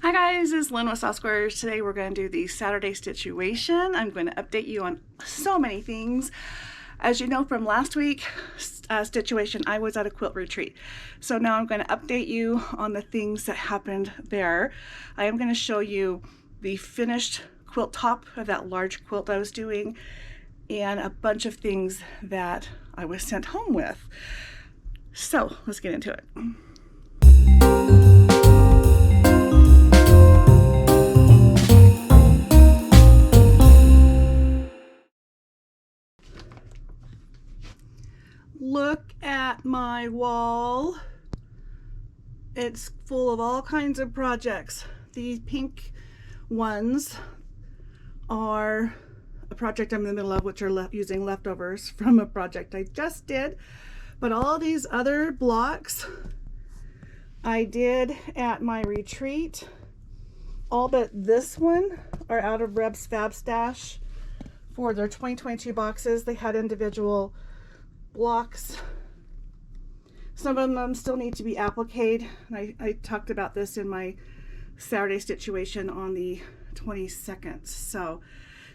Hi guys, it's Lynne with Softsquares. Today we're going to do the Saturday stitch-uation. I'm going to update you on so many things. As you know from last week, stitch-uation, I was at a quilt retreat. So now I'm going to update you on the things that happened there. I am going to show you the finished quilt top of that large quilt I was doing and a bunch of things that I was sent home with. So let's get into it. Look at my wall. It's full of all kinds of projects. These pink ones are a project I'm in the middle of, which are using leftovers from a project I just did. But all these other blocks I did at my retreat. All but this one are out of RebsFabStash for their 2022 boxes. They had individual blocks. Some of them still need to be appliqued. I talked about this in my Saturday stitch-uation on the 22nd. So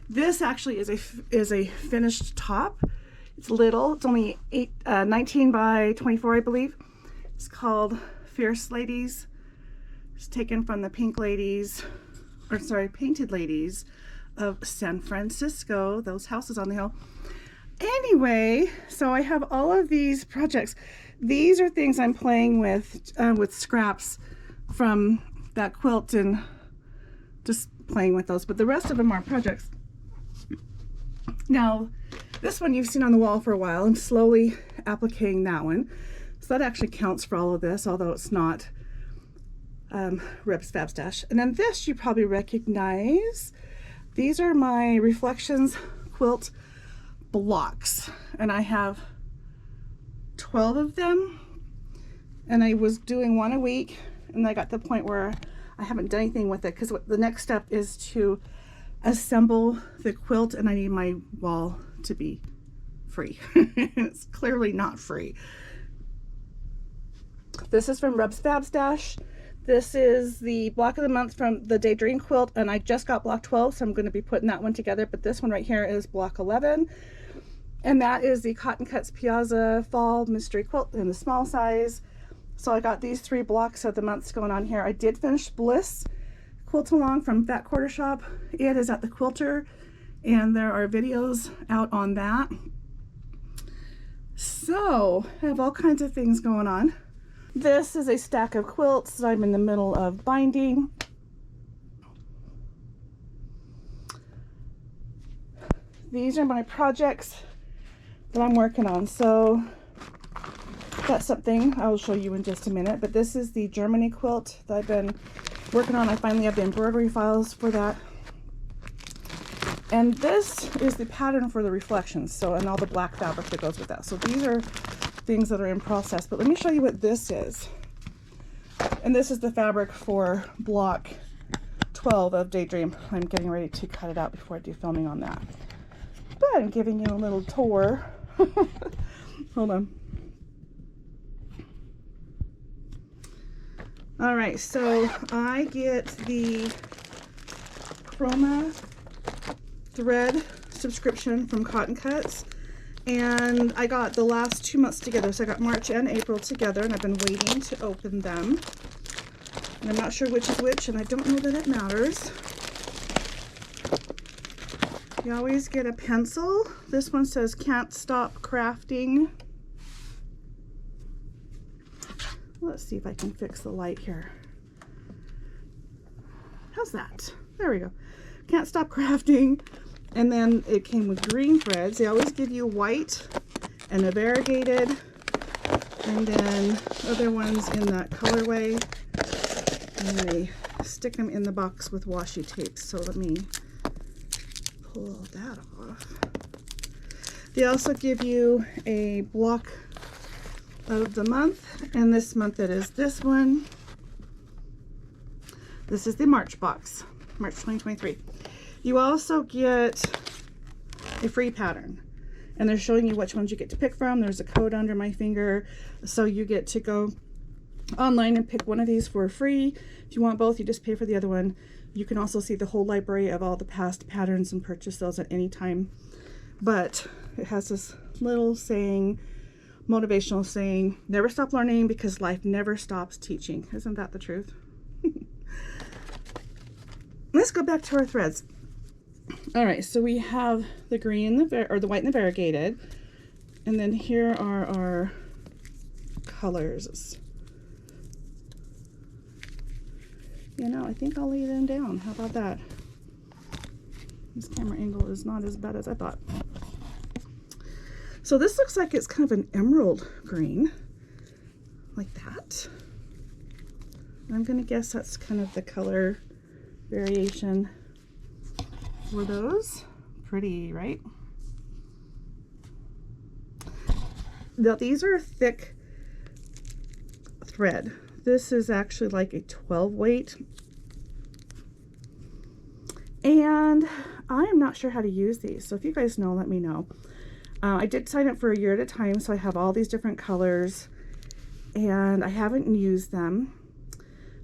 this actually is a finished top. It's little. It's only 19 by 24, I believe. It's called Fierce Ladies. It's taken from the Painted Ladies of San Francisco. Those houses on the hill. Anyway, so I have all of these projects. These are things I'm playing with scraps from that quilt and just playing with those, but the rest of them are projects. Now, this one you've seen on the wall for a while. I'm slowly appliquing that one. So that actually counts for all of this, although it's not RebsFabStash. And then this you probably recognize. These are my Reflections quilt blocks, and I have 12 of them, and I was doing one a week, and I got to the point where I haven't done anything with it because the next step is to assemble the quilt, and I need my wall to be free. It's clearly not free. This is from RebsFabStash. This is the block of the month from the Daydream quilt, and I just got block 12, so I'm going to be putting that one together, but this one right here is block 11. And that is the Cotton Cuts Piazza Fall Mystery Quilt in the small size. So I got these 3 blocks of the months going on here. I did finish Bliss Quilt Along from Fat Quarter Shop. It is at the Quilter, and there are videos out on that. So I have all kinds of things going on. This is a stack of quilts that I'm in the middle of binding. These are my projects that I'm working on. So that's something I will show you in just a minute, but this is the Germany quilt that I've been working on. I finally have the embroidery files for that. And this is the pattern for the Reflections, so, and all the black fabric that goes with that. So these are things that are in process, but let me show you what this is. And this is the fabric for block 12 of Daydream. I'm getting ready to cut it out before I do filming on that. But I'm giving you a little tour. Hold on. All right, so I get the Chroma thread subscription from Cotton Cuts, and I got the last 2 months together. So I got March and April together, and I've been waiting to open them. And I'm not sure which is which, and I don't know that it matters. You always get a pencil. This one says Can't Stop Crafting. Let's see if I can fix the light here. How's that? There we go. Can't Stop Crafting. And then it came with green threads. They always give you white and a variegated, and then other ones in that colorway. And they stick them in the box with washi tape. So let me pull that off. They also give you a block of the month, and this month it is this one. This is the March box, March 2023. You also get a free pattern, and they're showing you which ones you get to pick from. There's a code under my finger, so you get to go online and pick one of these for free. If you want both, you just pay for the other one. You can also see the whole library of all the past patterns and purchase those at any time. But it has this little saying, motivational saying, never stop learning because life never stops teaching. Isn't that the truth? Let's go back to our threads. All right, so we have the green, or the white and the variegated, and then here are our colors. You know, I think I'll lay them down. How about that? This camera angle is not as bad as I thought. So this looks like it's kind of an emerald green, like that. I'm gonna guess that's kind of the color variation for those. Pretty, right? Now these are thick thread. This is actually like a 12 weight. And I am not sure how to use these. So if you guys know, let me know. I did sign up for a year at a time, so I have all these different colors and I haven't used them.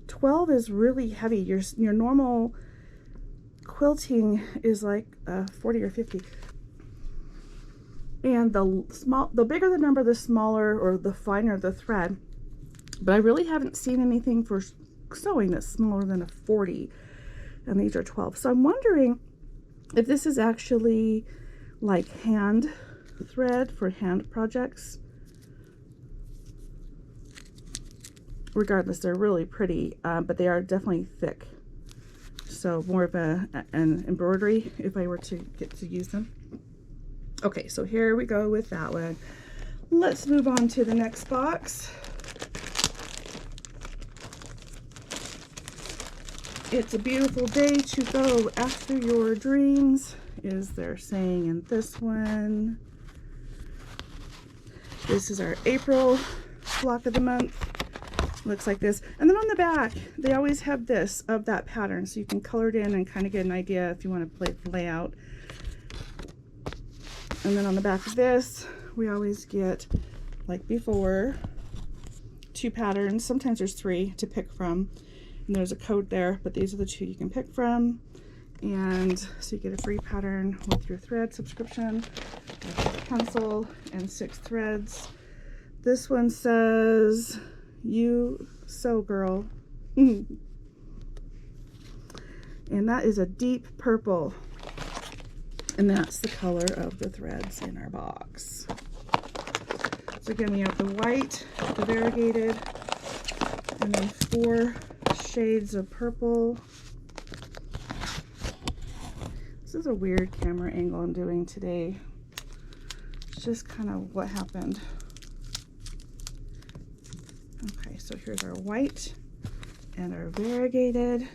12 is really heavy. Your normal quilting is like 40 or 50. And the bigger the number, the smaller or the finer the thread. But I really haven't seen anything for sewing that's smaller than a 40. And these are 12. So I'm wondering if this is actually like hand thread for hand projects. Regardless, they're really pretty, but they are definitely thick. So more of an embroidery if I were to get to use them. Okay, so here we go with that one. Let's move on to the next box. It's a beautiful day to go after your dreams, is they're saying in this one. This is our April block of the month. Looks like this. And then on the back, they always have this of that pattern, so you can color it in and kind of get an idea if you want to play with the layout. And then on the back of this, we always get, like before, 2 patterns. Sometimes there's 3 to pick from. And there's a code there, but these are the 2 you can pick from. And so you get a free pattern with your thread subscription, with a pencil, and 6 threads. This one says, "You sew, girl." And that is a deep purple. And that's the color of the threads in our box. So again, we have the white, the variegated, and then 4 shades of purple. This is a weird camera angle I'm doing today. It's just kind of what happened. Okay, so here's our white and our variegated.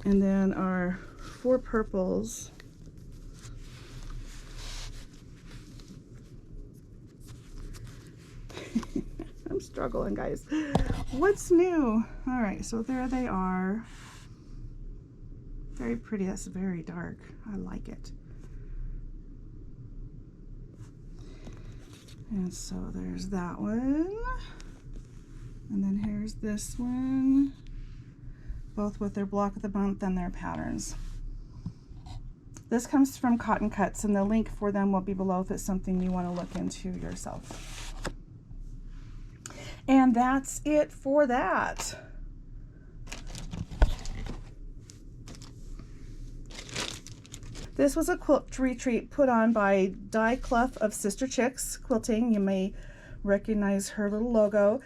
And then our 4 purples. I'm struggling, guys. What's new? All right, so there they are. Very pretty. That's very dark. I like it. And so there's that one. And then here's this one. Both with their block of the month and their patterns. This comes from Cotton Cuts, and the link for them will be below if it's something you want to look into yourself. And that's it for that. This was a quilt retreat put on by Di Clough of Sister Chicks Quilting. You may recognize her little logo.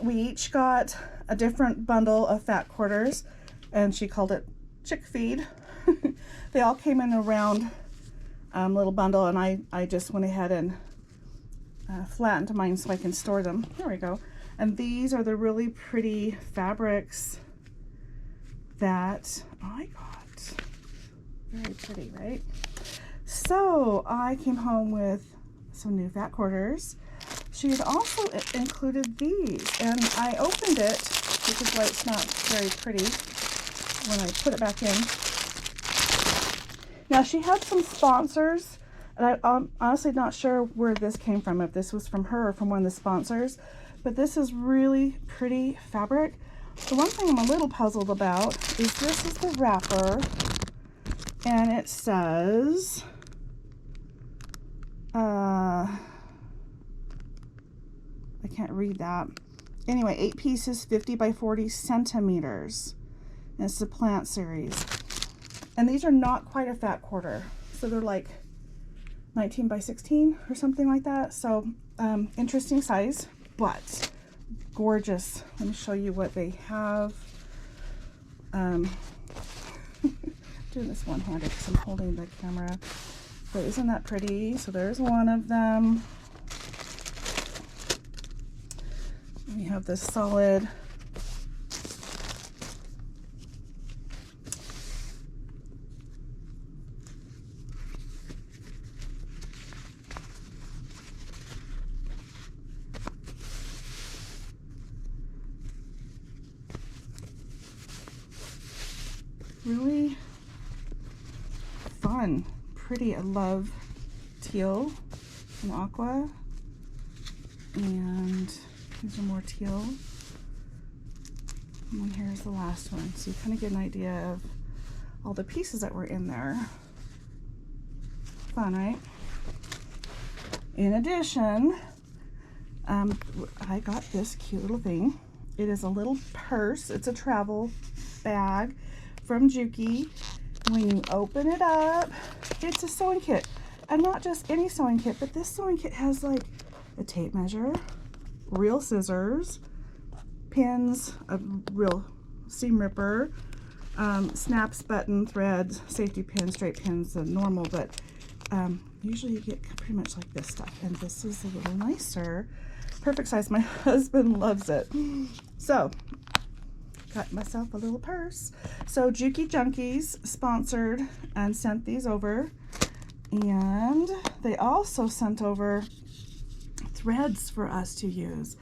We each got a different bundle of fat quarters, and she called it chick feed. They all came in a round little bundle, and I just went ahead and flattened mine so I can store them. There we go. And these are the really pretty fabrics that I got. Very pretty, right? So I came home with some new fat quarters. She had also included these, and I opened it, which is why it's not very pretty when I put it back in. Now she had some sponsors And I'm honestly not sure where this came from, if this was from her or from one of the sponsors, but this is really pretty fabric. The one thing I'm a little puzzled about is this is the wrapper, and it says, I can't read that. Anyway, 8 pieces, 50 by 40 centimeters. And it's the plant series. And these are not quite a fat quarter. So they're like 19 by 16 or something like that. So interesting size, but gorgeous. Let me show you what they have. Doing this one-handed because I'm holding the camera. But isn't that pretty? So there's one of them. We have this solid really fun, pretty. I love teal and aqua, and these are more teal. And then here's the last one, so you kind of get an idea of all the pieces that were in there. Fun, right? In addition, I got this cute little thing. It is a little purse. It's a travel bag from Juki. When you open it up, it's a sewing kit. And not just any sewing kit, but this sewing kit has like a tape measure, real scissors, pins, a real seam ripper, snaps, button, threads, safety pins, straight pins, the normal, but usually you get pretty much like this stuff. And this is a little nicer. Perfect size. My husband loves it. So, got myself a little purse. So Juki Junkies sponsored and sent these over. And they also sent over threads for us to use.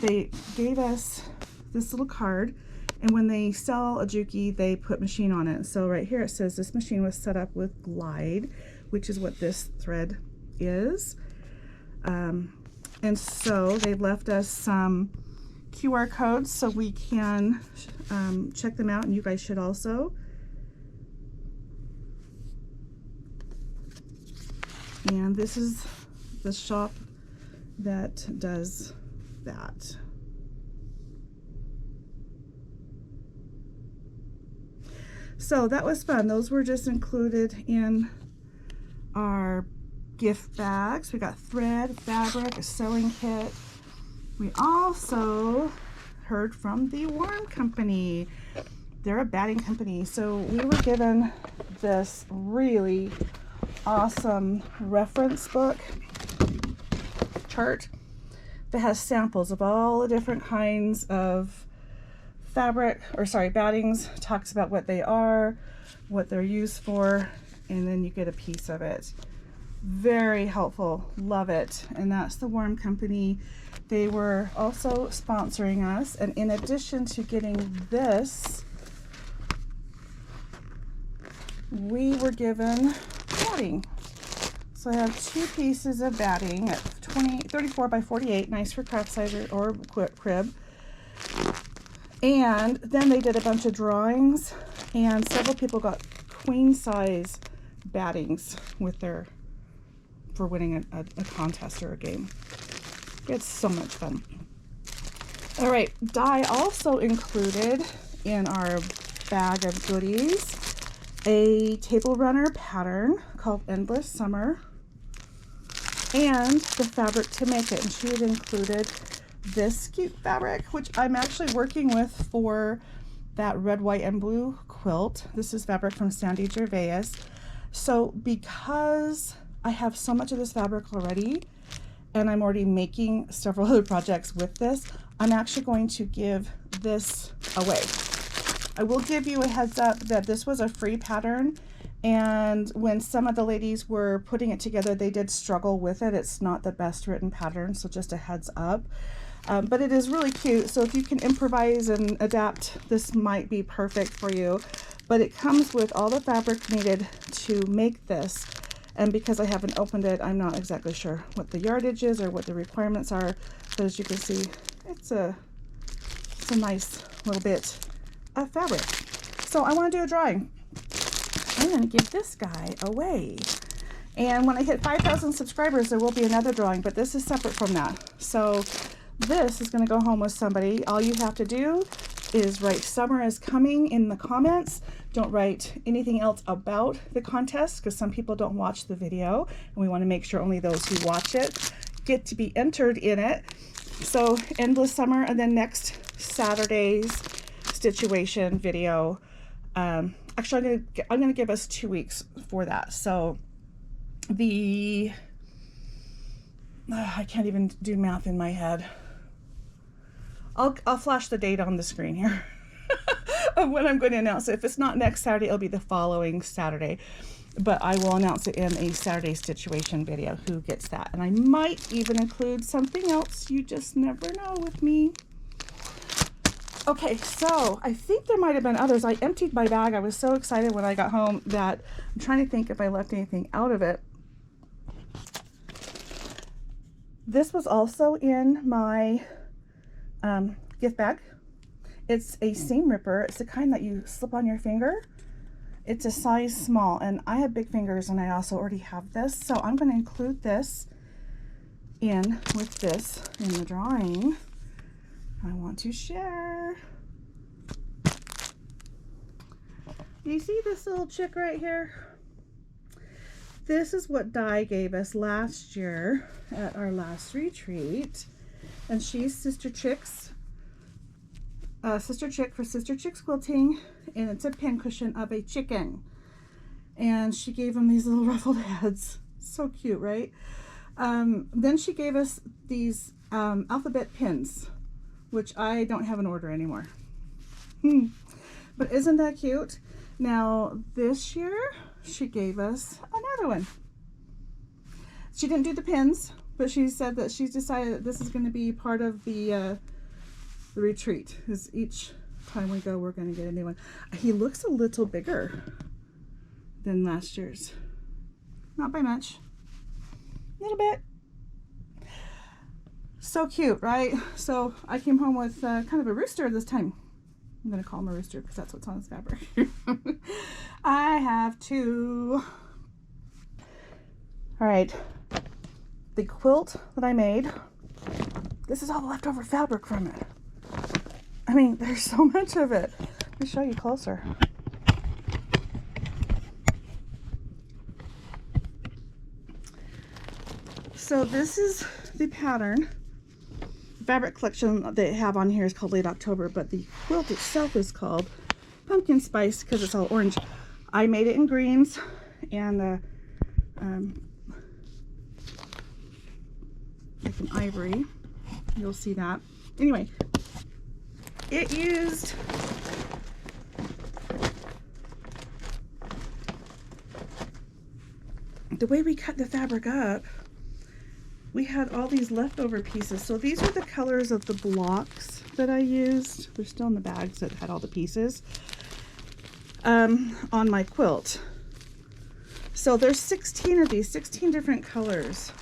They gave us this little card, and when they sell a Juki, they put machine on it. So right here it says this machine was set up with Glide, which is what this thread is. And so they left us some QR codes so we can check them out, and you guys should also. And this is the shop that does that. So that was fun. Those were just included in our gift bags. We got thread, fabric, a sewing kit. We also heard from the Worm Company. They're a batting company. So we were given this really awesome reference book chart that has samples of all the different kinds of fabric, or sorry, battings. Talks about what they are, what they're used for, and then you get a piece of it. Very helpful, love it. And that's the Worm Company. They were also sponsoring us, and in addition to getting this, we were given batting. So I have 2 pieces of batting at 34 by 48, nice for craft size or crib. And then they did a bunch of drawings, and several people got queen size battings with their, for winning a contest or a game. It's so much fun. All right, die also included in our bag of goodies a table runner pattern called Endless Summer, and the fabric to make it. And she had included this cute fabric, which I'm actually working with for that red, white, and blue quilt. This is fabric from Sandy Gervais. So because I have so much of this fabric already, and I'm already making several other projects with this, I'm actually going to give this away. I will give you a heads up that this was a free pattern, and when some of the ladies were putting it together, they did struggle with it. It's not the best written pattern, so just a heads up. But it is really cute, so if you can improvise and adapt, this might be perfect for you. But it comes with all the fabric needed to make this. And because I haven't opened it, I'm not exactly sure what the yardage is or what the requirements are. But as you can see, it's a nice little bit of fabric. So I want to do a drawing. I'm going to give this guy away. And when I hit 5,000 subscribers, there will be another drawing, but this is separate from that. So this is going to go home with somebody. All you have to do is write "Summer is Coming" in the comments. Don't write anything else about the contest, because some people don't watch the video, and we want to make sure only those who watch it get to be entered in it. So Endless Summer, and then next Saturday's stitch-uation video. Actually, I'm gonna give us 2 weeks for that. So I can't even do math in my head. I'll flash the date on the screen here of when I'm going to announce it. If it's not next Saturday, it'll be the following Saturday. But I will announce it in a Saturday stitch-uation video who gets that. And I might even include something else. You just never know with me. Okay, so I think there might have been others. I emptied my bag. I was so excited when I got home that I'm trying to think if I left anything out of it. This was also in my gift bag. It's a seam ripper. It's the kind that you slip on your finger. It's a size small, and I have big fingers, and I also already have this, so I'm going to include this in with this in the drawing I want to share. You see this little chick right here? This is what Di gave us last year at our last retreat, and she's Sister Chick's Sister Chick for Sister Chick's Quilting, and it's a pin cushion of a chicken, and she gave him these little ruffled heads. So cute, right? Then she gave us these alphabet pins, which I don't have an order anymore. But isn't that cute? Now this year she gave us another one. She didn't do the pins, but she said that she's decided that this is going to be part of the retreat, because each time we go we're going to get a new one. He looks a little bigger than last year's. Not by much. A little bit. So cute, right? So I came home with kind of a rooster this time. I'm going to call him a rooster because that's what's on his fabric. I have two. All right. The quilt that I made, this is all the leftover fabric from it. I mean, there's so much of it. Let me show you closer. So this is the pattern. The fabric collection they have on here is called Late October, but the quilt itself is called Pumpkin Spice because it's all orange. I made it in greens and like an ivory. You'll see that. Anyway, it used the way we cut the fabric up. We had all these leftover pieces. So these are the colors of the blocks that I used. They're still in the bags that had all the pieces on my quilt. So there's 16 of these, 16 different colors.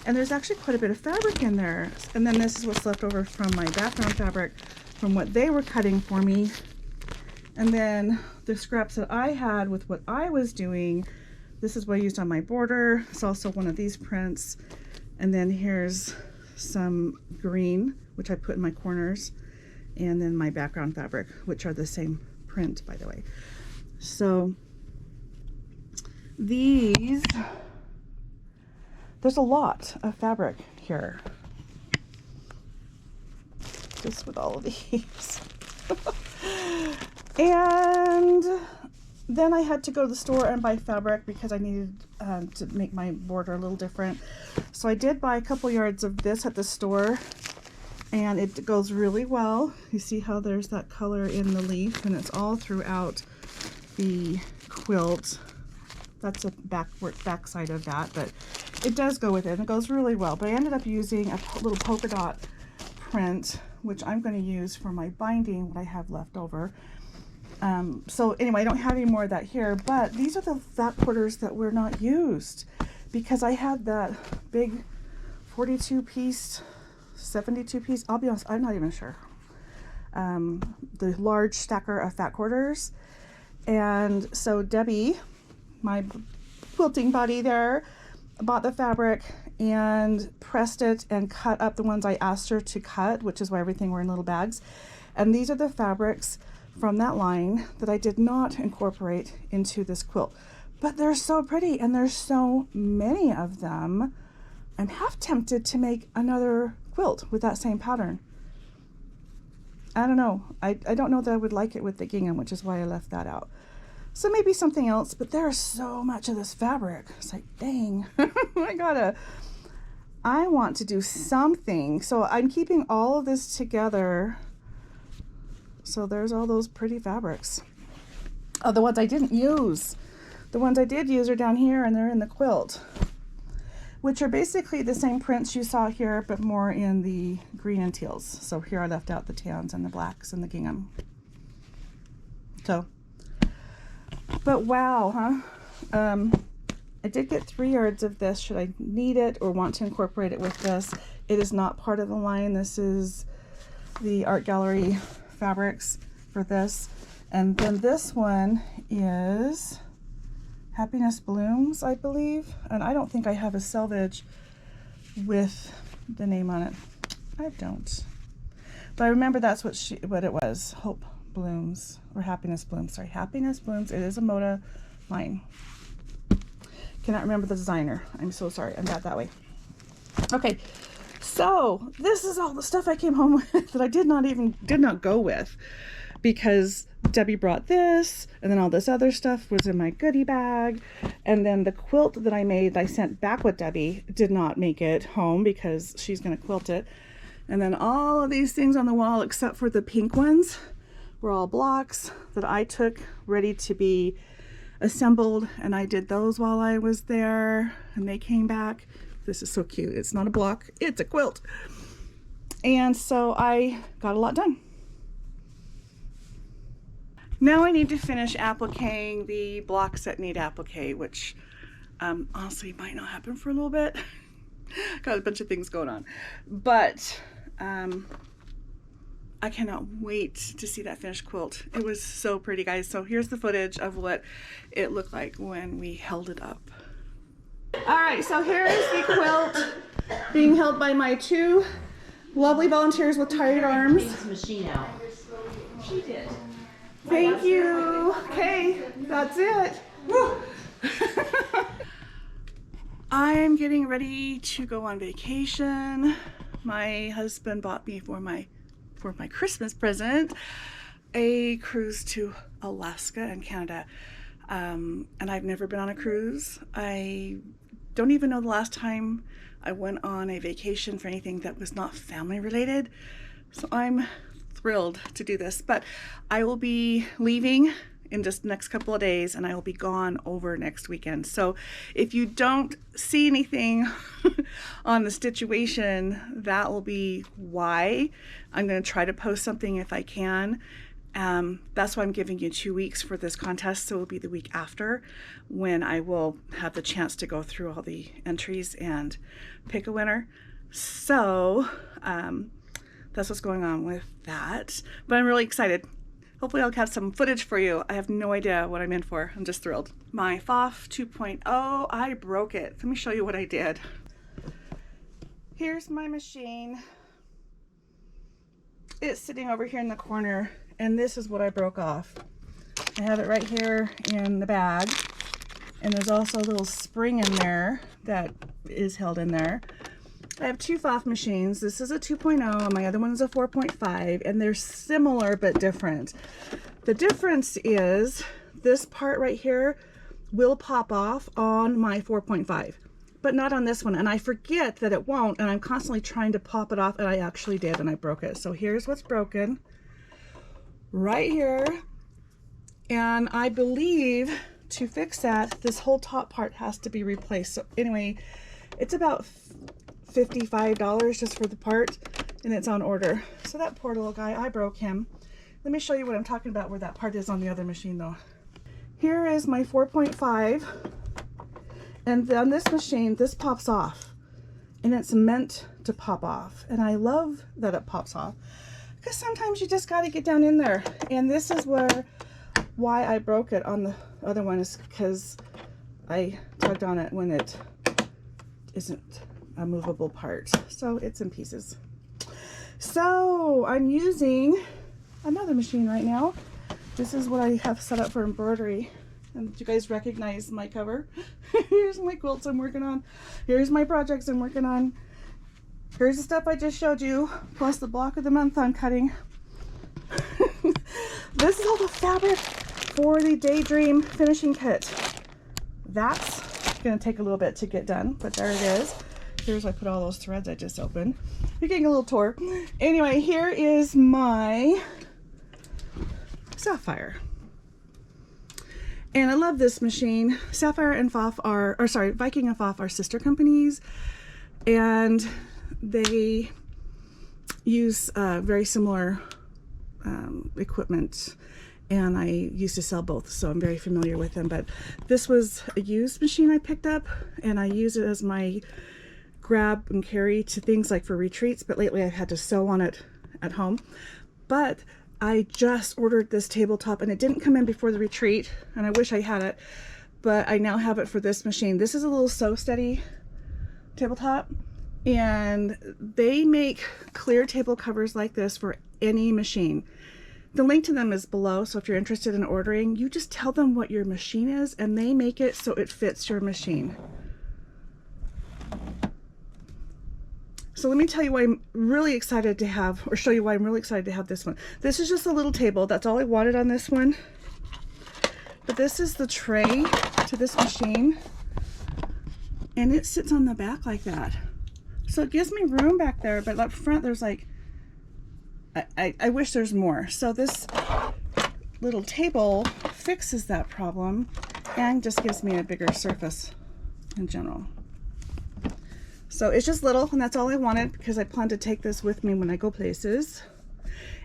And there's actually quite a bit of fabric in there. And then this is what's left over from my background fabric from what they were cutting for me. And then the scraps that I had with what I was doing, this is what I used on my border. It's also one of these prints. And then here's some green, which I put in my corners, and then my background fabric, which are the same print, by the way. So these, there's a lot of fabric here, just with all of these. And then I had to go to the store and buy fabric because I needed to make my border a little different. So I did buy a couple yards of this at the store, and it goes really well. You see how there's that color in the leaf, and it's all throughout the quilt. That's a back side of that, but it does go with it, and it goes really well. But I ended up using a little polka dot print, which I'm going to use for my binding, what I have left over. So anyway, I don't have any more of that here, but these are the fat quarters that were not used because I had that big 42 piece, 72 piece, I'll be honest, I'm not even sure. The large stacker of fat quarters. And so Debbie, my quilting buddy there, bought the fabric and pressed it and cut up the ones I asked her to cut, which is why everything were in little bags. And these are the fabrics from that line that I did not incorporate into this quilt. But they're so pretty and there's so many of them. I'm half tempted to make another quilt with that same pattern. I don't know. I don't know that I would like it with the gingham, which is why I left that out. So maybe something else, but there's so much of this fabric. It's like, dang, I want to do something. So I'm keeping all of this together. So there's all those pretty fabrics. Oh, the ones I didn't use. The ones I did use are down here and they're in the quilt, which are basically the same prints you saw here, but more in the green and teals. So here I left out the tans and the blacks and the gingham. So, but wow, huh? I did get 3 yards of this should I need it or want to incorporate it with this. It is not part of the line. This is the art gallery fabrics for this. And then this one is Happiness Blooms, I believe. And I don't think I have a selvage with the name on it. I don't. But I remember that's what it was. Hope Blooms or Happiness Blooms. Sorry, Happiness Blooms. It is a Moda line. Cannot remember the designer. I'm so sorry. I'm bad that way. Okay. So this is all the stuff I came home with that I did not go with because Debbie brought this and then all this other stuff was in my goodie bag. And then the quilt that I made, I sent back with Debbie, did not make it home because she's going to quilt it. And then all of these things on the wall, except for the pink ones, were all blocks that I took ready to be assembled. And I did those while I was there and they came back. This is so cute. It's not a block, it's a quilt. And so I got a lot done. Now I need to finish appliquing the blocks that need applique, which honestly might not happen for a little bit. Got a bunch of things going on. But I cannot wait to see that finished quilt. It was so pretty, guys. So here's the footage of what it looked like when we held it up. All right, so here is the quilt being held by my 2 lovely volunteers with tired arms. Machine out. She did. Thank you. Okay, that's it. Woo. I'm getting ready to go on vacation. My husband bought me for my Christmas present a cruise to Alaska and Canada. And I've never been on a cruise. I don't even know the last time I went on a vacation for anything that was not family related. So I'm thrilled to do this, but I will be leaving in just the next couple of days and I will be gone over next weekend. So if you don't see anything on the stitch-uation, that will be why. I'm going to try to post something if I can. That's why I'm giving you 2 weeks for this contest. So it'll be the week after when I will have the chance to go through all the entries and pick a winner. So that's what's going on with that. But I'm really excited. Hopefully I'll have some footage for you. I have no idea what I'm in for. I'm just thrilled. My FOF 2.0, I broke it. Let me show you what I did. Here's my machine. It's sitting over here in the corner. And this is what I broke off. I have it right here in the bag. And there's also a little spring in there that is held in there. I have 2 FOF machines. This is a 2.0 and my other one is a 4.5 and they're similar but different. The difference is this part right here will pop off on my 4.5 but not on this one, and I forget that it won't, and I'm constantly trying to pop it off, and I actually did and I broke it. So here's what's broken right here, and I believe to fix that this whole top part has to be replaced. So anyway, it's about $55 just for the part and it's on order. So that poor little guy, I broke him. Let me show you what I'm talking about, where that part is on the other machine though. Here is my 4.5, and on this machine, this pops off, and it's meant to pop off. And I love that it pops off, because sometimes you just got to get down in there. And this is why I broke it on the other one, is because I tugged on it when it isn't a movable part. So it's in pieces. So I'm using another machine right now. This is what I have set up for embroidery. And do you guys recognize my cover? Here's my quilts I'm working on. Here's my projects I'm working on. Here's the stuff I just showed you, plus the block of the month I'm cutting. This is all the fabric for the Daydream finishing kit. That's gonna take a little bit to get done, but there it is. Here's where I put all those threads I just opened. You're getting a little tour. Anyway, here is my Sapphire. And I love this machine. Sapphire and Pfaff are, or sorry, Viking and Pfaff are sister companies, and they use very similar equipment, and I used to sell both, so I'm very familiar with them. But this was a used machine I picked up, and I use it as my grab and carry to things like for retreats, but lately I've had to sew on it at home. But I just ordered this tabletop, and it didn't come in before the retreat, and I wish I had it, but I now have it for this machine. This is a little Sew Steady tabletop, and they make clear table covers like this for any machine. The link to them is below, so if you're interested in ordering, you just tell them what your machine is, and they make it so it fits your machine. So let me tell you why I'm really excited to have, or show you why I'm really excited to have this one. This is just a little table. That's all I wanted on this one. But this is the tray to this machine, and it sits on the back like that. So it gives me room back there, but up front there's like, I wish there's more. So this little table fixes that problem and just gives me a bigger surface in general. So it's just little, and that's all I wanted, because I plan to take this with me when I go places.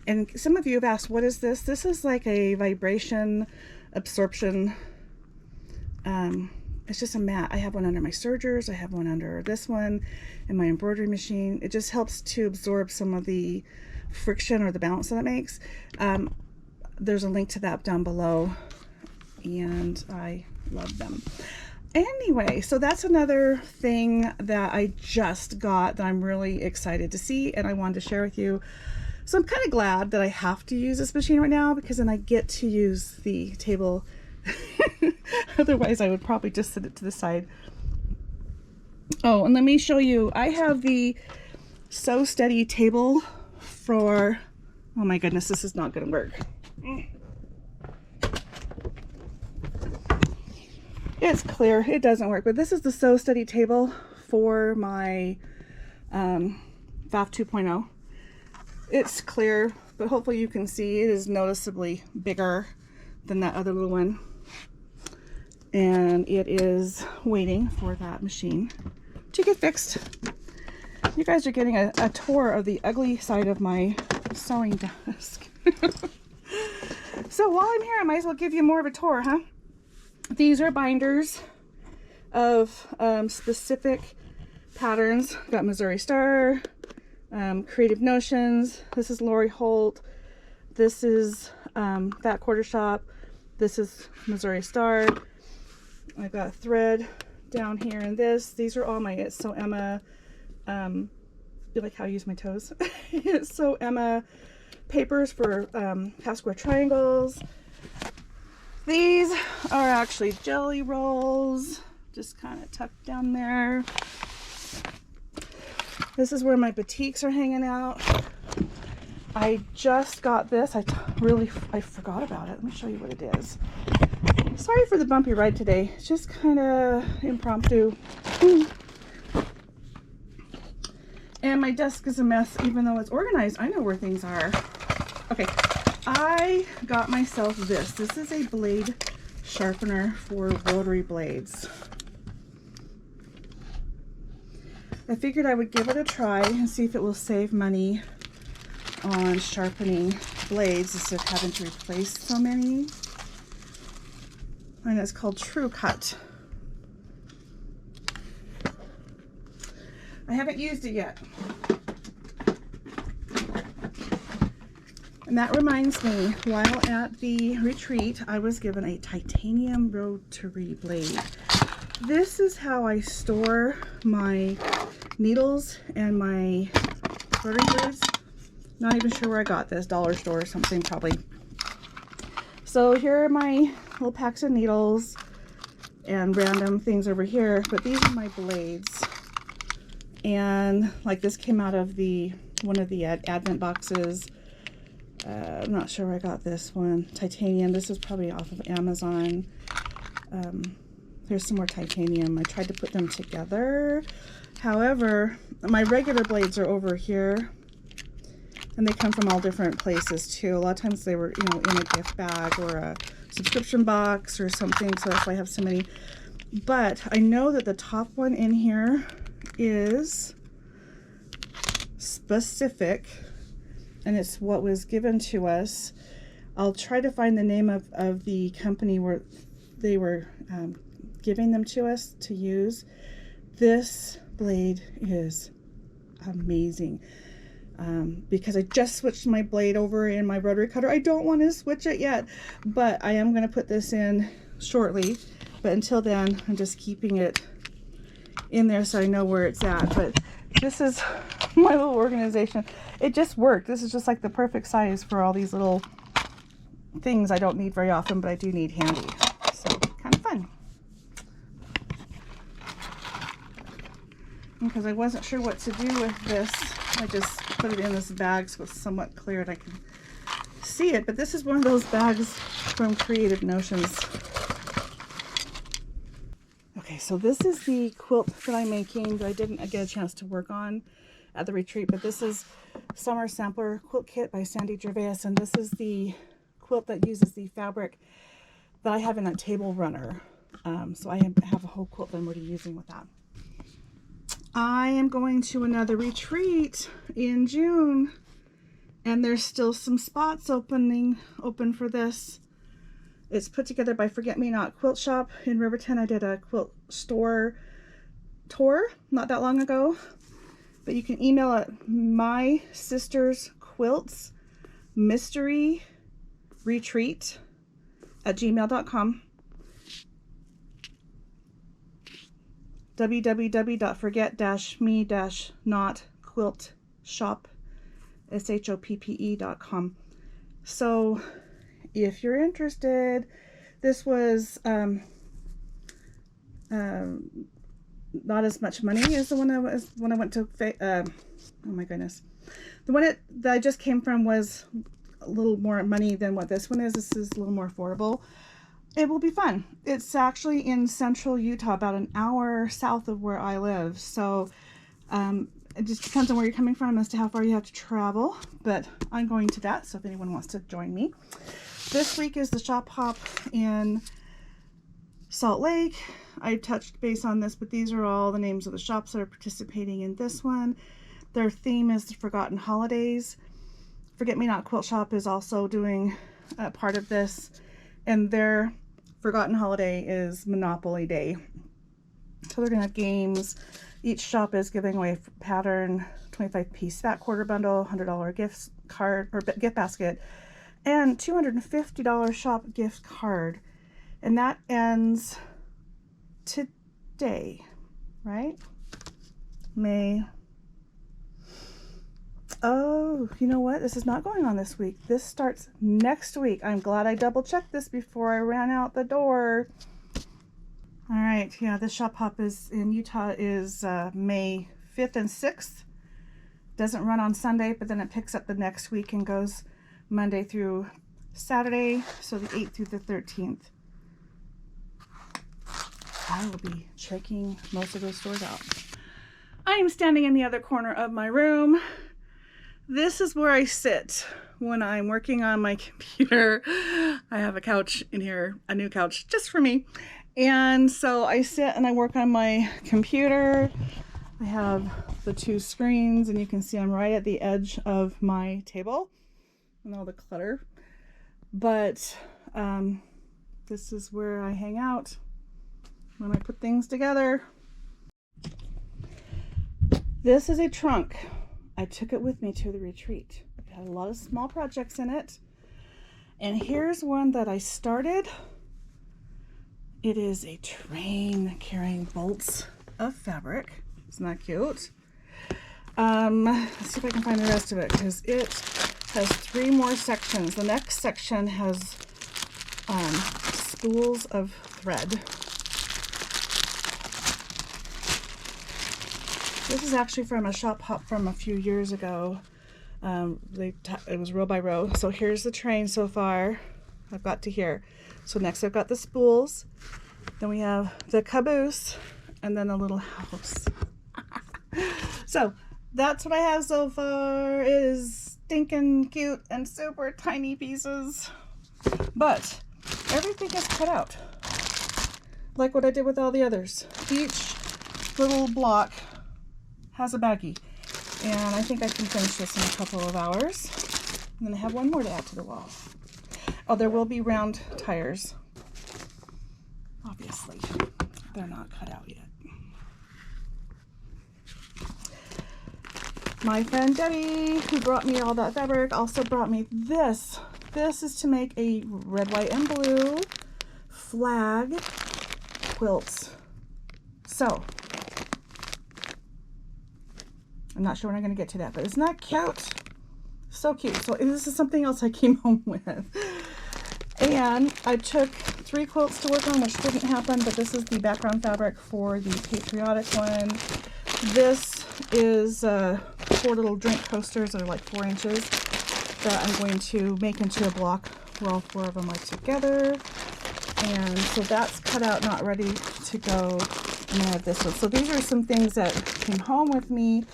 And some of you have asked, what is this? This is like a vibration absorption. It's just a mat. I have one under my sergers. I have one under this one in my embroidery machine. It just helps to absorb some of the friction or the bounce that it makes. There's a link to that down below, and I love them. Anyway, so that's another thing that I just got that I'm really excited to see, and I wanted to share with you. So I'm kind of glad that I have to use this machine right now, because then I get to use the table. Otherwise I would probably just set it to the side. Oh, and let me show you, I have the Sew Steady table for, oh my goodness, this is not going to work. It's clear, it doesn't work, but this is the Sew Steady table for my Pfaff 2.0. It's clear, but hopefully you can see it is noticeably bigger than that other little one. And it is waiting for that machine to get fixed. You guys are getting a tour of the ugly side of my sewing desk. So while I'm here, I might as well give you more of a tour, huh? These are binders of specific patterns. Got Missouri Star, Creative Notions. This is Lori Holt. This is That Quarter Shop. This is Missouri Star. I've got a thread down here in this. These are all my It's So Emma. You like how I use my toes? It's So Emma papers for half square triangles. These are actually jelly rolls, just kind of tucked down there. This is where my batiks are hanging out. I just got this. I forgot about it. Let me show you what it is. Sorry for the bumpy ride today. It's just kind of impromptu. And my desk is a mess, even though it's organized. I know where things are. Okay. I got myself this. This is a blade sharpener for rotary blades. I figured I would give it a try and see if it will save money on sharpening blades instead of having to replace so many. And it's called TrueCut. I haven't used it yet. And that reminds me, while at the retreat, I was given a titanium rotary blade. This is how I store my needles and my rotary blades. Not even sure where I got this, dollar store or something probably. So here are my little packs of needles and random things over here, but these are my blades. And like this came out of one of the advent boxes. I'm not sure where I got this one. Titanium. This is probably off of Amazon. Here's some more titanium. I tried to put them together. However, my regular blades are over here. And they come from all different places too. A lot of times they were, you know, in a gift bag or a subscription box or something. So that's why I have so many. But I know that the top one in here is specific. And it's what was given to us. I'll try to find the name of the company where they were giving them to us to use. This blade is amazing because I just switched my blade over in my rotary cutter. I don't want to switch it yet, but I am going to put this in shortly. But until then, I'm just keeping it in there so I know where it's at. But this is my little organization. It just worked. This is just like the perfect size for all these little things I don't need very often, but I do need handy. So kind of fun. Because I wasn't sure what to do with this, I just put it in this bag so it's somewhat clear and I can see it. But this is one of those bags from Creative Notions. Okay, so this is the quilt that I'm making that I didn't get a chance to work on at the retreat, but this is Summer Sampler Quilt Kit by Sandy Gervais, and this is the quilt that uses the fabric that I have in that table runner. So I have a whole quilt that I'm already using with that. I am going to another retreat in June, and there's still some spots open for this. It's put together by Forget Me Not Quilt Shop in Riverton. I did a quilt store tour not that long ago. But you can email at my sister's quilts mystery retreat @gmail.com. www.forget-me-not-quilt-shop.com. So if you're interested, this was not as much money as the one when I went to oh my goodness, the one that I just came from was a little more money than what this one is. This is a little more affordable. It will be fun. It's actually in central Utah, about an hour south of where I live. So it just depends on where you're coming from as to how far you have to travel, but I'm going to that, so if anyone wants to join me. This week is the shop hop in Salt Lake. I touched base on this, but these are all the names of the shops that are participating in this one. Their theme is the Forgotten Holidays. Forget Me Not Quilt Shop is also doing part of this, and their Forgotten Holiday is Monopoly Day. So they're gonna have games. Each shop is giving away a pattern, 25-piece fat quarter bundle, $100 gift card or gift basket, and $250 shop gift card. And that ends today, right? May. Oh, you know what? This is not going on this week. This starts next week. I'm glad I double checked this before I ran out the door. All right, yeah, this shop hop is in Utah is May 5th and 6th. Doesn't run on Sunday, but then it picks up the next week and goes Monday through Saturday, so the 8th through the 13th. I will be checking most of those stores out. I am standing in the other corner of my room. This is where I sit when I'm working on my computer. I have a couch in here, a new couch just for me. And so I sit and I work on my computer. I have the two screens, and you can see I'm right at the edge of my table and all the clutter. But this is where I hang out when I put things together. This is a trunk. I took it with me to the retreat. It had a lot of small projects in it. And here's one that I started. It is a train carrying bolts of fabric. Isn't that cute? Let's see if I can find the rest of it, because it has 3 more sections. The next section has spools of thread. This is actually from a shop hop from a few years ago. It was row by row. So here's the train so far. I've got to here. So next I've got the spools. Then we have the caboose, and then a little house. So that's what I have so far. It is stinking cute and super tiny pieces. But everything is cut out, like what I did with all the others. Each little block has a baggie, and I think I can finish this in a couple of hours. And then I have one more to add to the wall. Oh, there will be round tires. Obviously, they're not cut out yet. My friend Debbie, who brought me all that fabric, also brought me this. This is to make a red, white, and blue flag quilt. So, I'm not sure when I'm going to get to that, but isn't that cute? So cute. So this is something else I came home with. And I took 3 quilts to work on, which didn't happen, but this is the background fabric for the patriotic one. This is 4 little drink coasters that are like 4 inches that I'm going to make into a block where all 4 of them are together. And so that's cut out, not ready to go. And then I have this one. So these are some things that came home with me.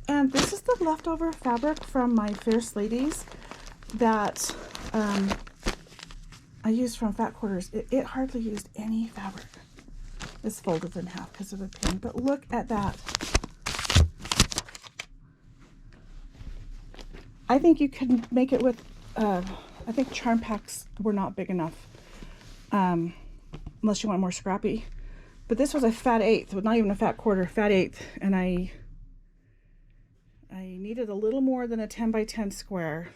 And this is the leftover fabric from my Fierce Ladies that I used from Fat Quarters. It hardly used any fabric. It's folded in half because of the pin. But look at that. I think you could make it with, I think charm packs were not big enough. Unless you want more scrappy. But this was a fat 1/8, not even a fat quarter, fat 1/8. And I needed a little more than a 10 by 10 square.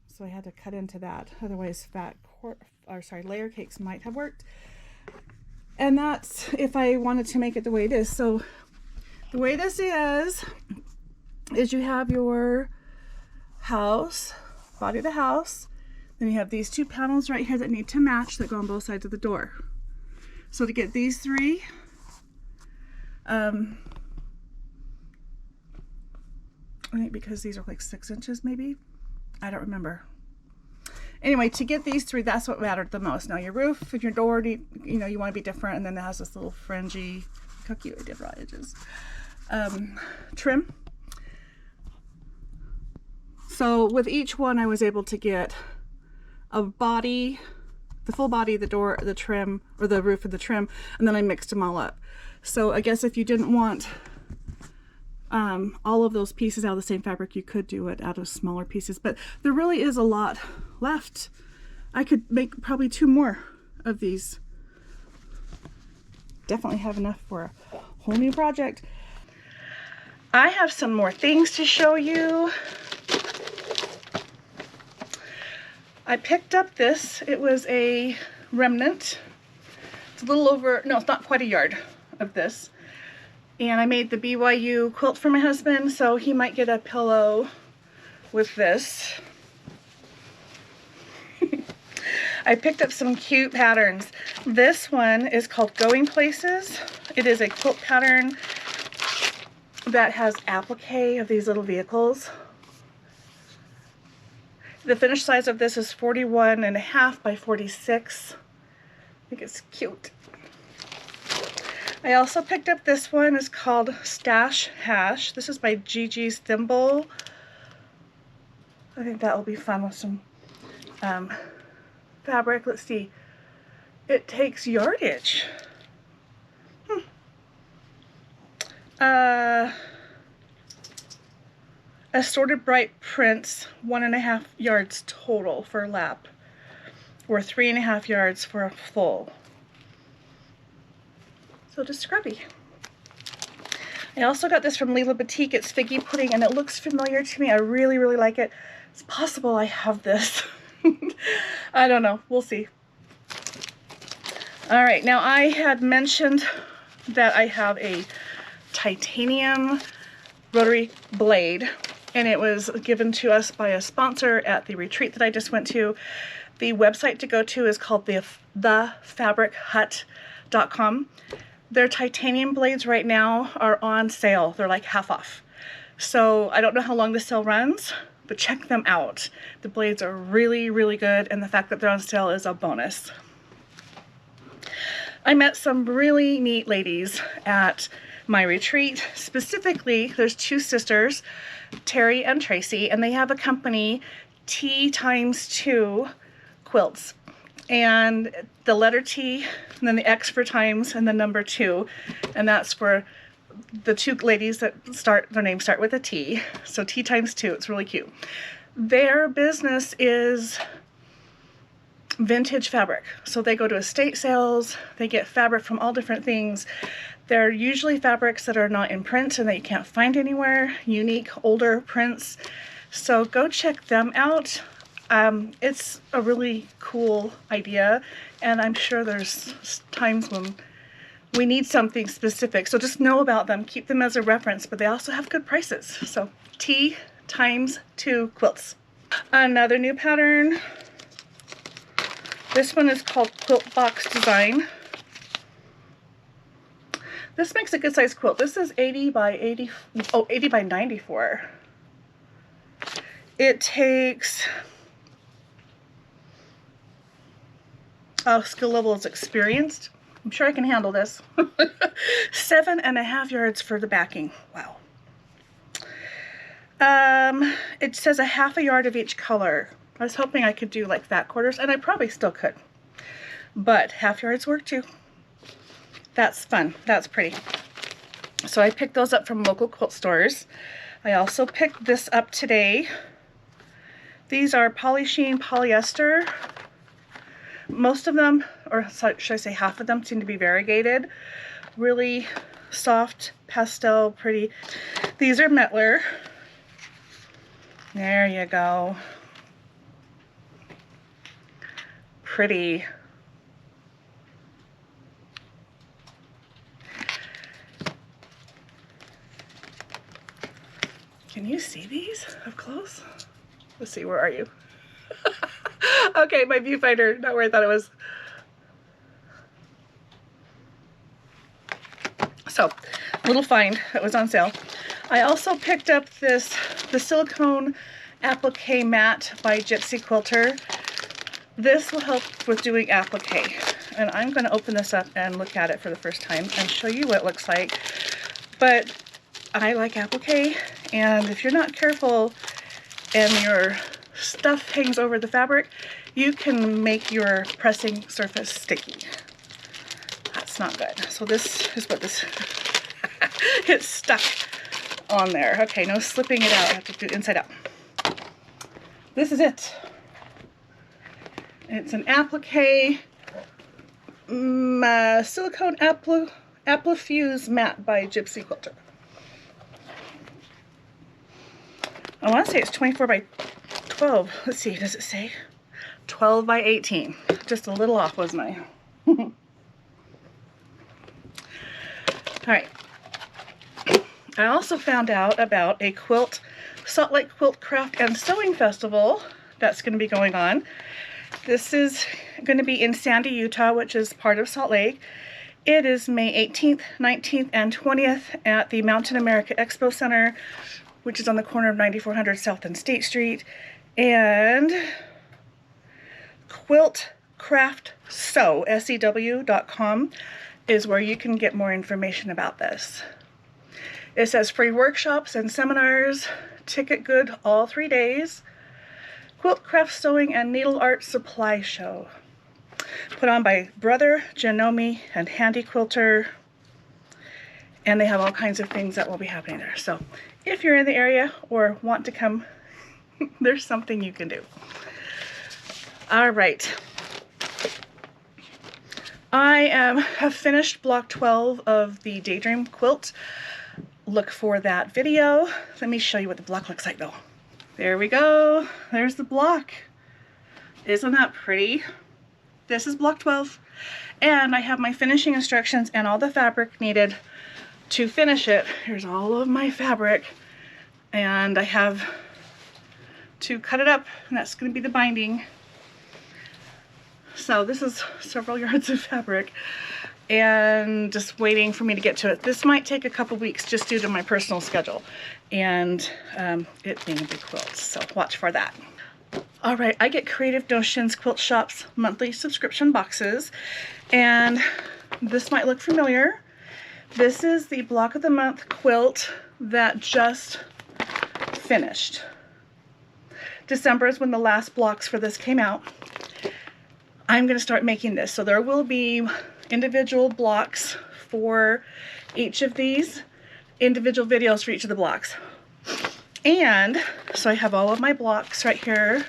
So I had to cut into that. Otherwise layer cakes might have worked. And that's if I wanted to make it the way it is. So the way this is you have your house, body of the house. Then you have these 2 panels right here that need to match that go on both sides of the door. So to get these 3, I think because these are like 6 inches maybe. I don't remember. Anyway, to get these 3, that's what mattered the most. Now your roof and your door, you want to be different. And then it has this little fringy, look how cute I did raw edges. Trim. So with each one I was able to get a body, the full body, the door, the trim, or the roof of the trim, and then I mixed them all up. So I guess if you didn't want all of those pieces out of the same fabric, you could do it out of smaller pieces, but there really is a lot left. I could make probably 2 more of these. Definitely have enough for a whole new project. I have some more things to show you. I picked up this. It was a remnant. It's a little over, no, it's not quite a yard of this. And I made the BYU quilt for my husband, so he might get a pillow with this. I picked up some cute patterns. This one is called Going Places. It is a quilt pattern that has applique of these little vehicles. The finished size of this is 41.5 by 46. I think it's cute. I also picked up this one. It's called Stash Hash. This is by Gigi's Thimble. I think that will be fun with some fabric. Let's see. It takes yardage. Assorted bright prints, 1.5 yards total for lap, or 3.5 yards for a full. So just scrubby. I also got this from Lila Boutique. It's figgy pudding, and it looks familiar to me. I really, really like it. It's possible I have this. I don't know. We'll see. All right, now I had mentioned that I have a titanium rotary blade, and it was given to us by a sponsor at the retreat that I just went to. The website to go to is called thefabrichut.com. Their titanium blades right now are on sale. They're like half off. So I don't know how long the sale runs, but check them out. The blades are really, really good, and the fact that they're on sale is a bonus. I met some really neat ladies at my retreat. Specifically, there's two sisters, Terry and Tracy, and they have a company, T2 Quilts. And the letter T, and then the X for times, and the number 2. And that's for the two ladies that their names start with a T. So T times 2, it's really cute. Their business is vintage fabric. So they go to estate sales, they get fabric from all different things. They're usually fabrics that are not in print and that you can't find anywhere, unique, older prints. So go check them out. It's a really cool idea, and I'm sure there's times when we need something specific. So just know about them, keep them as a reference, but they also have good prices. So T2 Quilts. Another new pattern. This one is called Quilt Box Design. This makes a good size quilt. This is 80 by 80, oh, 80 by 94. It takes, skill level is experienced. I'm sure I can handle this. 7.5 yards for the backing. Wow. It says 1/2 yard of each color. I was hoping I could do like fat quarters, and I probably still could. But 1/2 yards work too. That's fun. That's pretty. So I picked those up from local quilt stores. I also picked this up today. These are polysheen polyester. Most of them, or should I say half of them, seem to be variegated. Really soft, pastel, pretty. These are Metler. There you go. Pretty. Can you see these up close? Let's see, where are you? Okay, my viewfinder, not where I thought it was. So, little find that was on sale. I also picked up the silicone applique mat by Gypsy Quilter. This will help with doing applique. And I'm going to open this up and look at it for the first time and show you what it looks like. But I like applique, and if you're not careful and your stuff hangs over the fabric, you can make your pressing surface sticky. That's not good. So this is what this, it's stuck on there. Okay, no slipping it out. I have to do it inside out. This is it. It's an applique silicone Applifuse mat by Gypsy Quilter. I want to say it's 24 by 12. Let's see, does it say? 12 by 18. Just a little off, wasn't I? All right. I also found out about a Salt Lake Quilt Craft and Sewing Festival that's going to be going on. This is going to be in Sandy, Utah, which is part of Salt Lake. It is May 18th, 19th, and 20th at the Mountain America Expo Center, which is on the corner of 9400 South and State Street. And quiltcraftsew.com is where you can get more information about this. It says free workshops and seminars, ticket good all 3 days, quilt craft sewing and needle art supply show. Put on by Brother Genomi and Handy Quilter. and they have all kinds of things that will be happening there. So if you're in the area or want to come, there's something you can do. All right. I have finished block 12 of the Daydream quilt. Look for that video. Let me show you what the block looks like though. There we go. There's the block. Isn't that pretty? This is block 12. And I have my finishing instructions and all the fabric needed to finish it. Here's all of my fabric. And I have to cut it up, and that's going to be the binding. So this is several yards of fabric, and just waiting for me to get to it. This might take a couple weeks just due to my personal schedule and it being a big quilt, so watch for that. All right, I get Creative Notions Quilt Shop's monthly subscription boxes, and this might look familiar. This is the block of the month quilt that just finished. December is when the last blocks for this came out. I'm going to start making this, so there will be individual blocks for each of these, individual videos for each of the blocks. And so I have all of my blocks right here,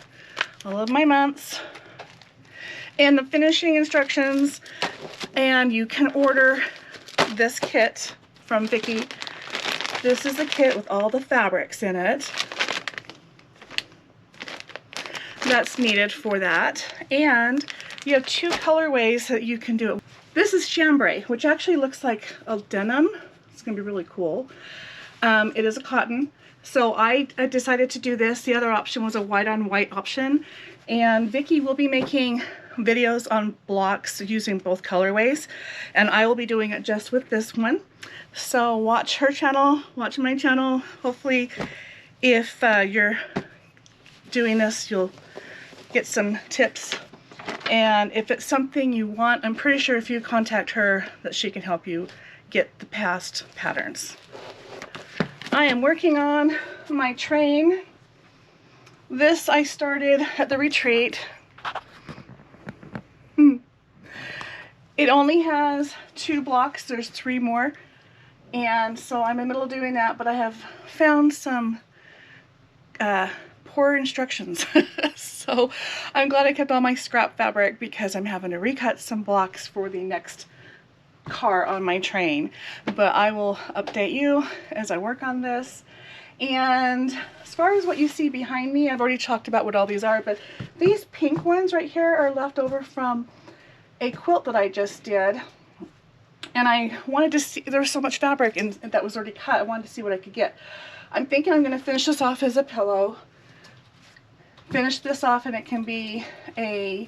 all of my months, and the finishing instructions, and you can order this kit from Vicki. This is the kit with all the fabrics in it that's needed for that, and you have 2 colorways that you can do it. This is chambray, which actually looks like a denim. It's gonna be really cool. It is a cotton, so I decided to do this. The other option was a white on white option, and Vicki will be making videos on blocks using both colorways, and I will be doing it just with this one. So watch her channel, watch my channel. Hopefully if you're doing this, you'll get some tips, and if it's something you want, I'm pretty sure if you contact her that she can help you get the past patterns. I am working on my train. This I started at the retreat. It only has 2 blocks, there's 3 more, and so I'm in the middle of doing that, but I have found some poor instructions. So I'm glad I kept all my scrap fabric because I'm having to recut some blocks for the next car on my train. But I will update you as I work on this. And as far as what you see behind me, I've already talked about what all these are, but these pink ones right here are left over from a quilt that I just did. And I wanted to see, there was so much fabric and that was already cut, I wanted to see what I could get. I'm thinking I'm going to finish this off as a pillow. Finish this off and it can be a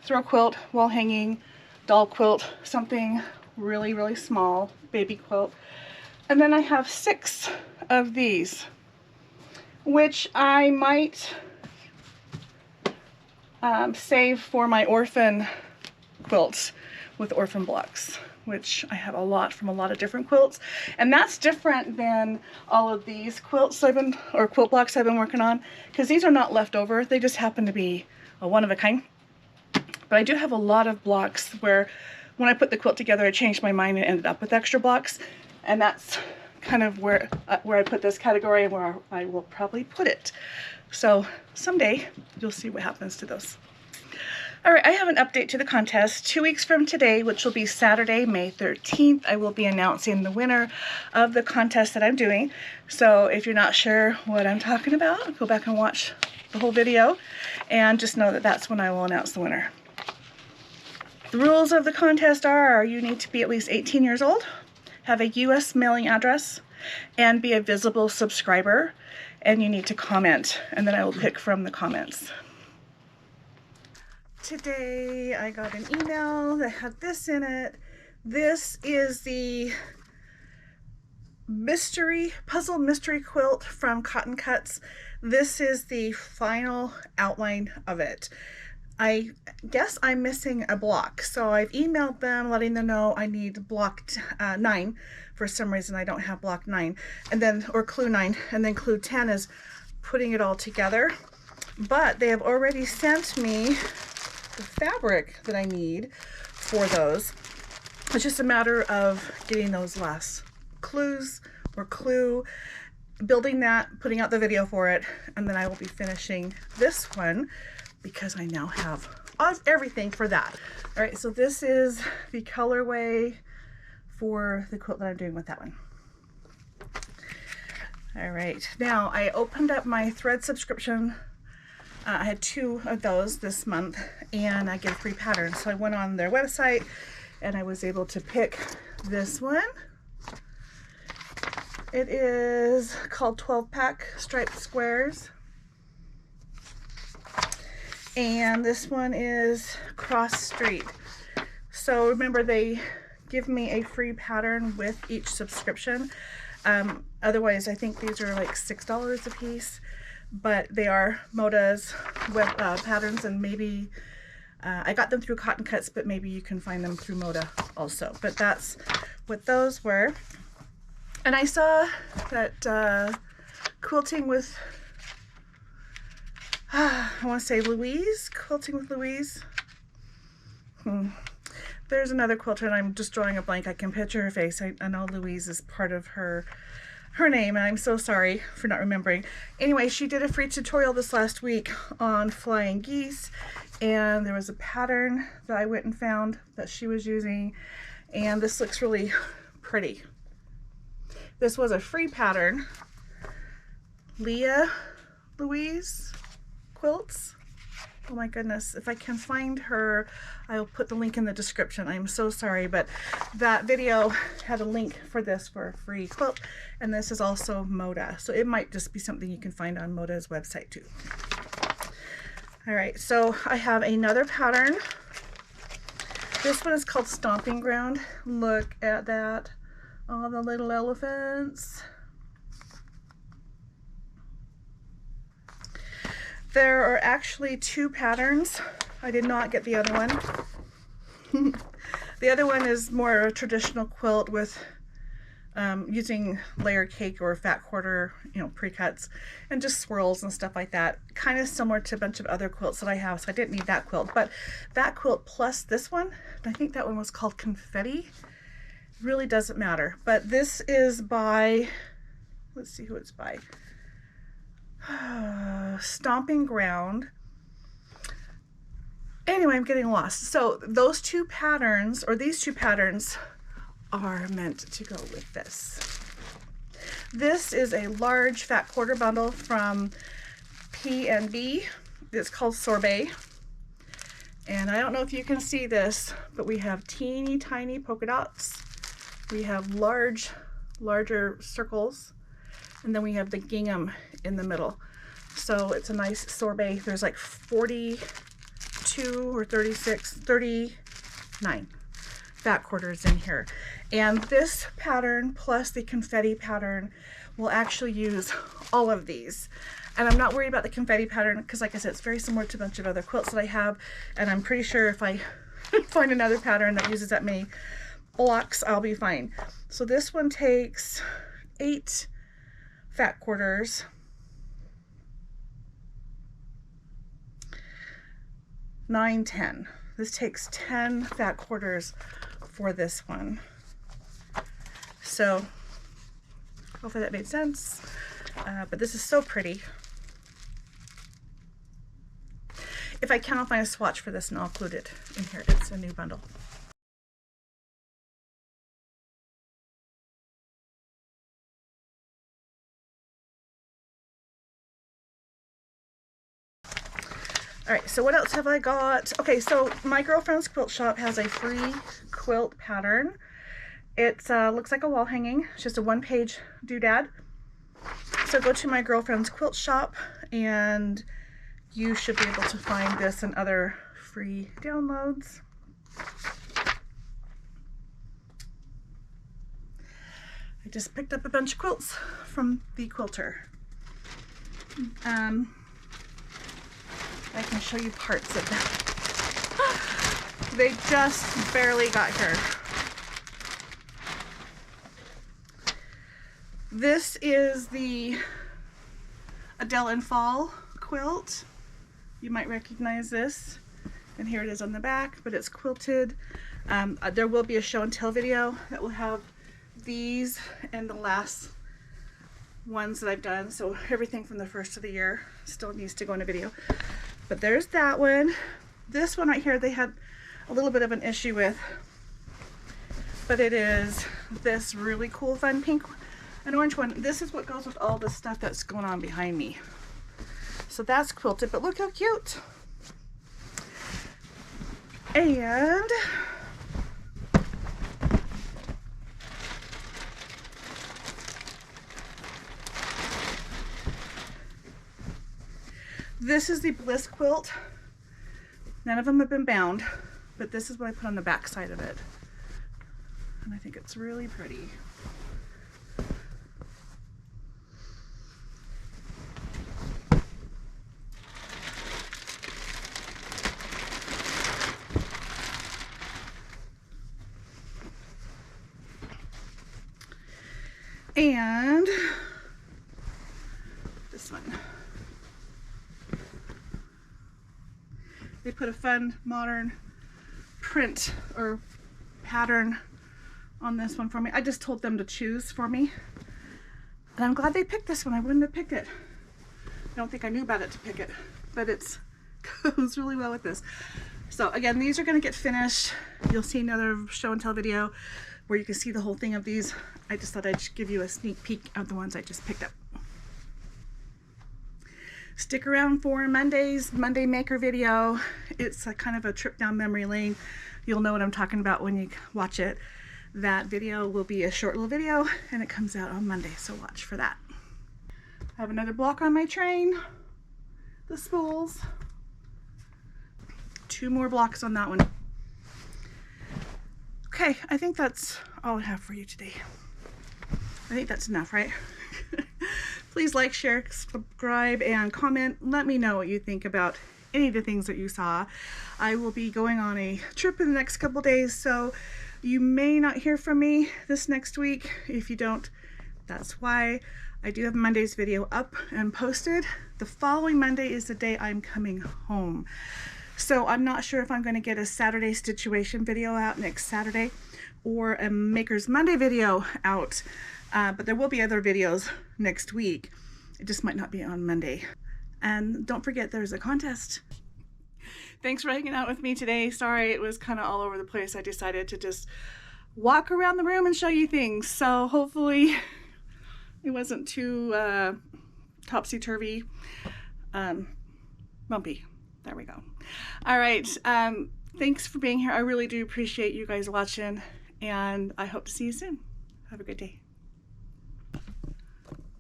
throw quilt, wall hanging, doll quilt, something really, really small, baby quilt. And then I have 6 of these, which I might save for my orphan quilts with orphan blocks, which I have a lot from a lot of different quilts. And that's different than all of these quilts or quilt blocks I've been working on, because these are not left over. They just happen to be a one of a kind. But I do have a lot of blocks where when I put the quilt together, I changed my mind and ended up with extra blocks. And that's kind of where I put this category and where I will probably put it. So someday you'll see what happens to those. All right, I have an update to the contest. 2 weeks from today, which will be Saturday, May 13th, I will be announcing the winner of the contest that I'm doing. So if you're not sure what I'm talking about, go back and watch the whole video and just know that that's when I will announce the winner. The rules of the contest are you need to be at least 18 years old, have a U.S. mailing address, and be a visible subscriber, and you need to comment, and then I will pick from the comments. Today I got an email that had this in it. This is the puzzle mystery quilt from Cotton Cuts. This is the final outline of it. I guess I'm missing a block, so I've emailed them letting them know I need block 9. For some reason I don't have block 9, and then or clue 9, and then clue 10 is putting it all together. But they have already sent me the fabric that I need for those. it's just a matter of getting those last clues or clue, building that, putting out the video for it, and then I will be finishing this one because I now have everything for that. All right, so this is the colorway for the quilt that I'm doing with that one. All right, now I opened up my thread subscription. I had 2 of those this month, and I get a free pattern. So I went on their website and I was able to pick this one. It is called 12-pack striped squares. And this one is cross street. So remember, they give me a free pattern with each subscription. Otherwise, I think these are like $6 a piece, but they are Moda's web patterns, and maybe I got them through Cotton Cuts, but maybe you can find them through Moda also. But that's what those were. And I saw that Quilting with, I want to say Louise, Quilting with Louise. There's another quilter, and I'm just drawing a blank. I can picture her face. I know Louise is part of her name, and I'm so sorry for not remembering. Anyway, she did a free tutorial this last week on flying geese, and there was a pattern that I went and found that she was using, and this looks really pretty. This was a free pattern. Leah Louise Quilts. Oh my goodness, if I can find her, I'll put the link in the description. I'm so sorry, but that video had a link for this for a free quilt, and this is also Moda, so it might just be something you can find on Moda's website too. All right, so I have another pattern. This one is called Stomping Ground. Look at that, all the little elephants. There are actually 2 patterns. I did not get the other one. The other one is more a traditional quilt with using layer cake or fat quarter, pre-cuts, and just swirls and stuff like that. Kind of similar to a bunch of other quilts that I have, so I didn't need that quilt. But that quilt plus this one, I think that one was called Confetti, really doesn't matter. But this is by, let's see who it's by. Stomping Ground. Anyway, I'm getting lost. So those 2 patterns, or these 2 patterns, are meant to go with this. This is a large fat quarter bundle from P&B. It's called Sorbet. And I don't know if you can see this, but we have teeny tiny polka dots. We have larger circles. And then we have the gingham in the middle. So it's a nice sorbet. There's like 42 or 36, 39 fat quarters in here. And this pattern plus the confetti pattern will actually use all of these. And I'm not worried about the confetti pattern because, like I said, it's very similar to a bunch of other quilts that I have. And I'm pretty sure if I find another pattern that uses that many blocks, I'll be fine. So this one takes 8 fat quarters, 9, 10. This takes 10 fat quarters for this one. So hopefully that made sense. But this is so pretty. If I can, I'll find a swatch for this and I'll include it in here. It's a new bundle. All right, so what else have I got? Okay, so my girlfriend's quilt shop has a free quilt pattern. It looks like a wall hanging. It's just a 1-page doodad. So go to my girlfriend's quilt shop and you should be able to find this and other free downloads. I just picked up a bunch of quilts from the quilter. I can show you parts of them. They just barely got here. This is the Adele and Fall quilt. You might recognize this. And here it is on the back, but it's quilted There will be a show and tell video that will have these and the last ones that I've done. So everything from the first of the year still needs to go in a video. But there's that one. This one right here they had a little bit of an issue with, but it is this really cool fun pink and orange one. This is what goes with all the stuff that's going on behind me. So that's quilted, but look how cute. And this is the Bliss quilt. None of them have been bound, but this is what I put on the back side of it. And I think it's really pretty. And this one. They put a fun modern print or pattern on this one for me. I just told them to choose for me. And I'm glad they picked this one. I wouldn't have picked it. I don't think I knew about it to pick it, but it goes really well with this. So again, these are going to get finished. You'll see another show and tell video where you can see the whole thing of these. I just thought I'd give you a sneak peek of the ones I just picked up. Stick around for Monday's Monday Maker video. It's a kind of a trip down memory lane. You'll know what I'm talking about when you watch it. That video will be a short little video and it comes out on Monday, so watch for that. I have another block on my train, the spools. 2 more blocks on that one. Okay, I think that's all I have for you today. I think that's enough, right? Please like, share, subscribe, and comment. Let me know what you think about any of the things that you saw. I will be going on a trip in the next couple days, so you may not hear from me this next week. If you don't, that's why. I do have Monday's video up and posted. The following Monday is the day I'm coming home. So I'm not sure if I'm going to get a Saturday stitch-uation video out next Saturday or a Maker's Monday video out. But there will be other videos next week. It just might not be on Monday. And don't forget there's a contest. Thanks for hanging out with me today. Sorry it was kind of all over the place. I decided to just walk around the room and show you things. So hopefully it wasn't too topsy-turvy, bumpy. There we go. All right. Thanks for being here. I really do appreciate you guys watching, and I hope to see you soon. Have a good day.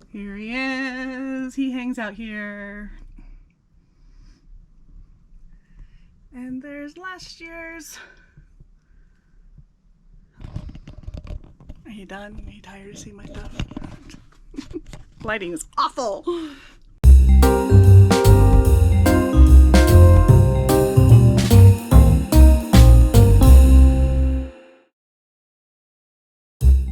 Here he is. He hangs out here. And there's last year's. Are you done? Are you tired of seeing my stuff? Lighting is awful.